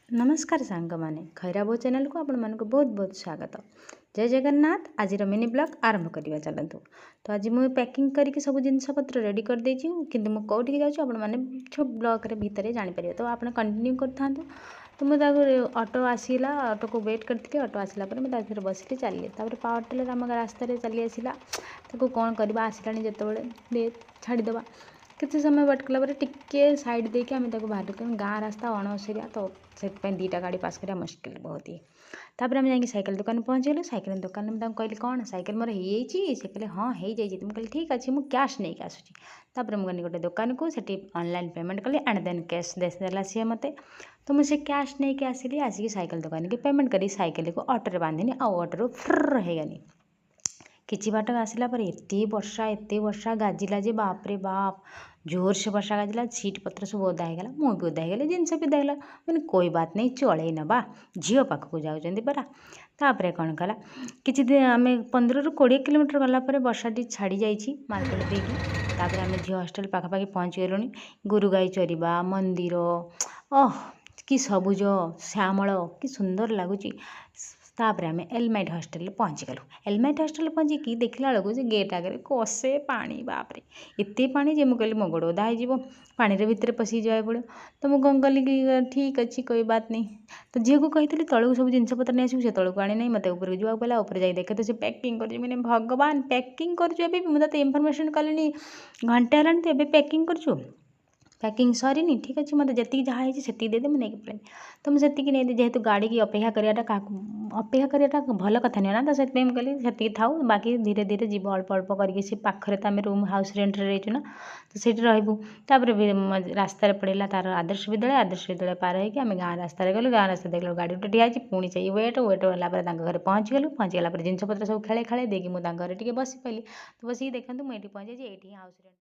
नमस्कार सांग मैंने खैरा बो चैनल को आपण मानक बहुत बहुत स्वागत। जय जगन्नाथ। आज मिनी ब्लॉग आरंभ करवा चलतु। तो आज मुझे पैकिंग करके सब जिनपतर रेडी कर देछि किंतु मु कौटिक जाऊँ आपण मैंने छो ब्लॉग रे भीतर जापर तो आप कंटिन्यू करता। तो मुझे ऑटो आसला ऑटो को वेट करती ऑटो आसला मुझे बसली चलिए पावर टेलर आम रास्तार चली आसला कौन करवा आसला जिते छाड़ीदे किसी समय वेट कला टिके साइड देके आम बाहर गाँ रास्ता अणअसरिया तो से दीटा गाड़ी पास करा मुस्किल बहुत ही। तापर आम जा साइकेल दुकान पहुँचीगलु। साइकेल दुकान में कहली कौन साइकेल मोर हो कहले हाँ हो जाइए। मुझे कहली ठीक अच्छे मुझे कैश नहीं आसूँ। तापर मुझे गोटे दुकान को सेठी ऑनलाइन पेमेंट कली एंड देन कैश देला सी मते। तो मुझे कैश नहीं के आसिली आसिक साइकेल दुकान की पेमेंट करी साइकेल को ऑटो बांधिनी आ ऑटो फ्र हो गनी। किछि बाट आसला पर एत वर्षा गाजिला जे बाप रे बाप जोर से वर्षा गाजिला सीट पत्र सब ओदा होगा मुझे भी ओदा होगली जिनस भी ओदा मैंने कोई बात नहीं चल नवा झील पाखक जाऊँच परा। तापर कौन कला किसी दिन आम 15 ରୁ 20 किलोमीटर गलापर वर्षाटी छाड़ी जाइए मार्केट देकी। तापर आम झील हॉस्टल पाखापाखि पहुँची गलुनी। गुरुगाई चरवा मंदिर कि सबुज श्यामल कि सुंदर लगुच। तापर आम एलमाइट हॉस्टल पहुँची गलु। एलमाइट हॉस्टल पहुँची देखला बेलू गेट आगे कसे पानी बापरे एत पानी जे मुझे मो गोड़ ओदा हो पानी भितर पशिक जाए पड़ो। तो मुझे कौन कली कि ठीक अच्छे कोई बात नहीं। तो झील को कही तलू सब जिनपतर नहीं आसू से तलू आनी नहीं मत ऊपर जावाक पड़ा ऊपर जाए देखे तो से पैकिंग कर मैंने भगवान पैकिंग कर मुझे इनफर्मेशन कली घंटे है तो ये पैकिंग कर पैकिंग सरीनी ठीक अच्छे मत जी जहाँ से देदे मुझे नहीं पड़े। तो मुझे नहीं जेहेतु गाड़ी की अपेक्षा कराटा अपेक्षा कराटा भल कथा नहीं ना। तो से कहली से थाऊ बाकी धीरे धीरे जीव अल्प अल्प करके पाखे तो आम रूम हाउस रेंट रहीचु ना तो से रही। तापर रास्तार पड़ेगा तार आदर्श विद्यालय पार होगी आम गाँ रास्तार गलु। गाँ रास्ता देख गाड़ी गोटे ठिया पुणी चाहिए वेट वाला घर पहुँची गलु। पहुँची गला जिनपतर सब खेले खेले देखिए मुझे घर टे बस पाइली। तो बस देखते मुझे पहुँची ये हाउस रेंट।